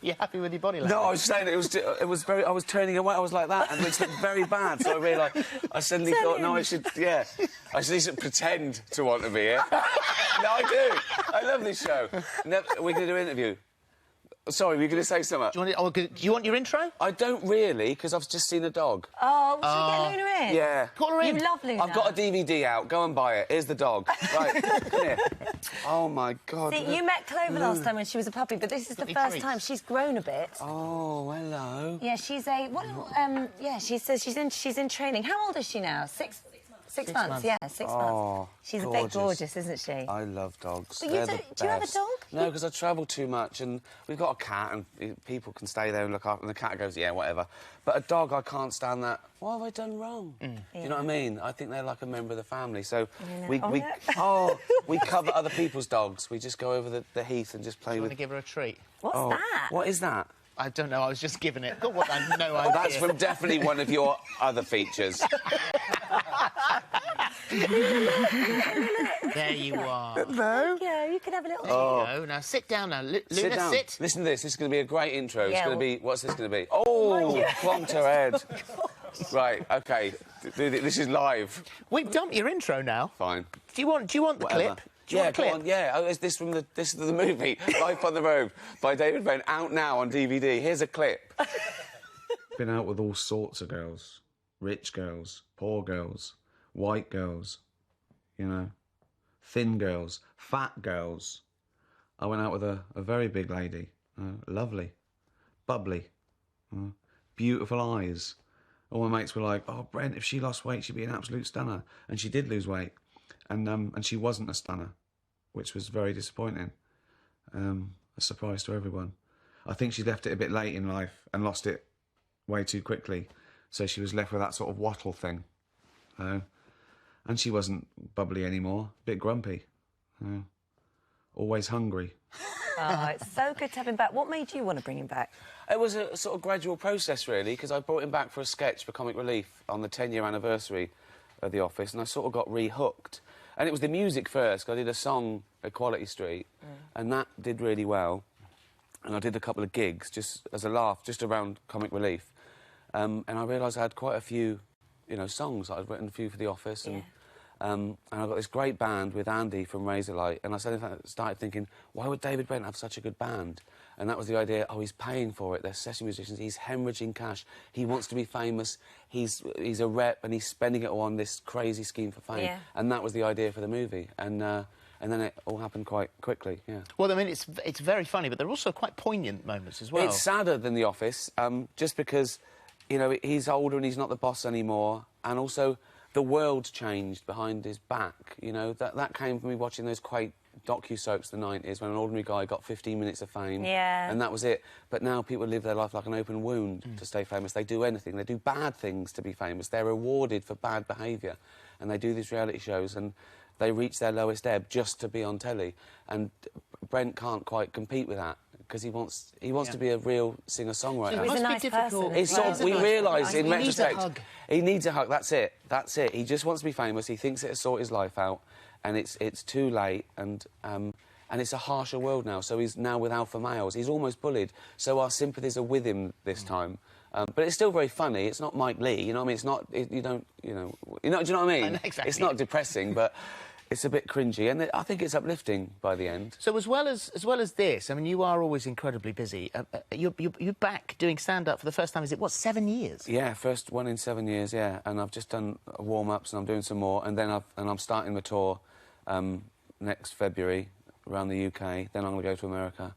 You happy with your body language? No, I was saying it was very... I was turning away, I was like that, and which looked very bad, so I realised... I suddenly thought, no, I should... Yeah. I should pretend to want to be here. No, I do. I love this show. We're going to do an interview. Sorry, were you going to say something? Do you want your intro? I don't really, because I've just seen a dog. Oh, should we get Luna in? Yeah. Call her in. You love Luna. I've got a DVD out. Go and buy it. Here's the dog. Right, come here. Oh, my God. See, you met Clover last time when she was a puppy, but this is the first time. She's grown a bit. Oh, hello. Yeah, she's a... yeah, she says she's in training. How old is she now? Six months. Yeah, 6 months. She's gorgeous. a bit gorgeous, isn't she? I love dogs. But They're do the you have a best. dog? No, because I travel too much, and we've got a cat, and people can stay there and look after, and the cat goes, yeah, whatever. But a dog, I can't stand that. What have I done wrong? Do you know what I mean? I think they're like a member of the family, so we cover other people's dogs. We just go over the heath and just play with... Want to give her a treat? What's that? What is that? I don't know, I was just giving it. Got what I have no idea. That's from definitely one of your other features. There you are. No? Yeah, you can have a little... No, now sit down now. Luna, Sit down. sit. Listen to this. This is going to be a great intro. Yeah, It's going to be... What's this going to be? Oh, plonked her head. Right, OK. This is live. We've dumped your intro now. Fine. Do you want the Whatever. clip? Do you want a clip? Go on, yeah. Oh, is this from this is the movie Life on the Road by David Brent, out now on DVD. Here's a clip. Been out with all sorts of girls. Rich girls, poor girls, white girls, you know, thin girls, fat girls. I went out with a very big lady, lovely, bubbly, beautiful eyes. All my mates were like, oh, Brent, if she lost weight, she'd be an absolute stunner. And she did lose weight. And she wasn't a stunner, which was very disappointing. A surprise to everyone. I think she left it a bit late in life and lost it way too quickly. So she was left with that sort of wattle thing. And she wasn't bubbly anymore, a bit grumpy. Always hungry. Oh, it's so good to have him back. What made you want to bring him back? It was a sort of gradual process, really, because I brought him back for a sketch for Comic Relief on the 10-year anniversary of The Office, and I sort of got re-hooked. And it was the music first, 'cause I did a song at Quality Street, and that did really well. And I did a couple of gigs, just as a laugh, just around Comic Relief. And I realised I had quite a few, you know, songs. I'd written a few for The Office, and I got this great band with Andy from Razorlight, and I started thinking, why would David Brent have such a good band? And that was the idea, oh, he's paying for it, they're session musicians, he's hemorrhaging cash, he wants to be famous, he's a rep, and he's spending it all on this crazy scheme for fame. Yeah. And that was the idea for the movie, and then it all happened quite quickly, yeah. Well, I mean, it's very funny, but there are also quite poignant moments as well. It's sadder than The Office, just because, you know, he's older and he's not the boss anymore, and also the world's changed behind his back, you know. That came from me watching those quaint docu-soaps in the 90s when an ordinary guy got 15 minutes of fame, and that was it. But now people live their life like an open wound to stay famous. They do anything. They do bad things to be famous. They're rewarded for bad behaviour. And they do these reality shows and they reach their lowest ebb just to be on telly. And Brent can't quite compete with that because he wants to be a real singer-songwriter. So he's a nice person. It's sort of, we realise in retrospect... He needs a hug. He needs a hug, that's it. That's it. He just wants to be famous. He thinks it'll sort his life out. And it's too late, and it's a harsher world now. So he's now with alpha males. He's almost bullied. So our sympathies are with him this time. But it's still very funny. It's not Mike Lee. You know what I mean? It's not. Do you know what I mean? Exactly. It's not depressing, but it's a bit cringy, and I think it's uplifting by the end. So as well as this, I mean, you are always incredibly busy. You're back doing stand-up for the first time. Is it 7 years? Yeah, first one in 7 years. Yeah, and I've just done warm-ups, and I'm doing some more, and then I'm starting the tour next February around the UK. Then I'm going to go to America.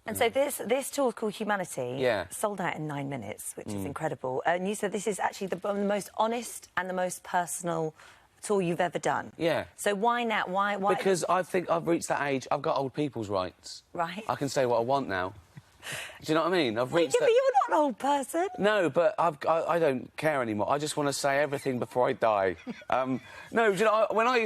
And so this tour is called Humanity. Yeah. Sold out in 9 minutes, which is incredible. And you said this is actually the most honest and the most personal tour you've ever done. Yeah. So why now? Why? Because I think I've reached that age. I've got old people's rights. Right. I can say what I want now. Do you know what I mean? I've reached But you're not an old person. No, but I don't care anymore. I just want to say everything before I die. No, do you know, when I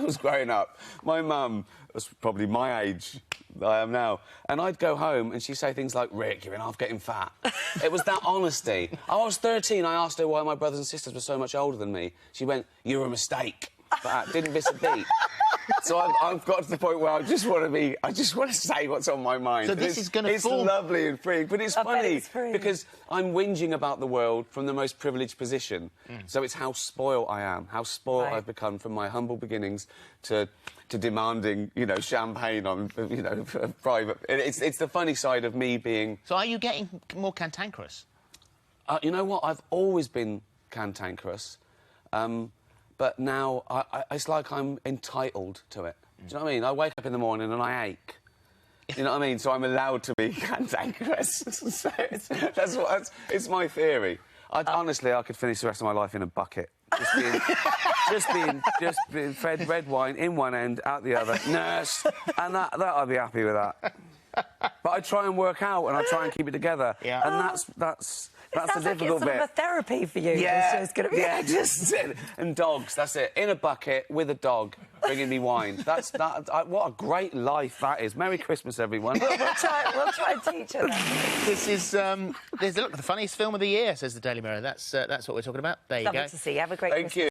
was growing up, my mum was probably my age that I am now, and I'd go home and she'd say things like, Rick, you're in half getting fat. It was that honesty. I was 13, I asked her why my brothers and sisters were so much older than me. She went, you're a mistake. But didn't miss a beat. So I've got to the point where I just want to say what's on my mind. So this is going to form... It's lovely and free, but it's funny because I'm whinging about the world from the most privileged position. So it's how spoiled I am, how spoiled I've become from my humble beginnings to demanding, you know, champagne on, you know, private. It's the funny side of me being... So are you getting more cantankerous? You know what? I've always been cantankerous, but now it's like I'm entitled to it. Do you know what I mean? I wake up in the morning and I ache. You know what I mean? So I'm allowed to be cantankerous. So it's my theory. Honestly, I could finish the rest of my life in a bucket. Just being fed red wine in one end, out the other, nurse, and that I'd be happy with that. But I try and work out, and I try and keep it together, and that's the difficult bit. Sort of a therapy for you. Yeah, just and dogs. That's it. In a bucket with a dog, bringing me wine. What a great life that is. Merry Christmas, everyone. We'll try and teach her that. This is look, the funniest film of the year, says the Daily Mirror. That's what we're talking about. There you go. Lovely to see you. Have a great Thank Christmas. you.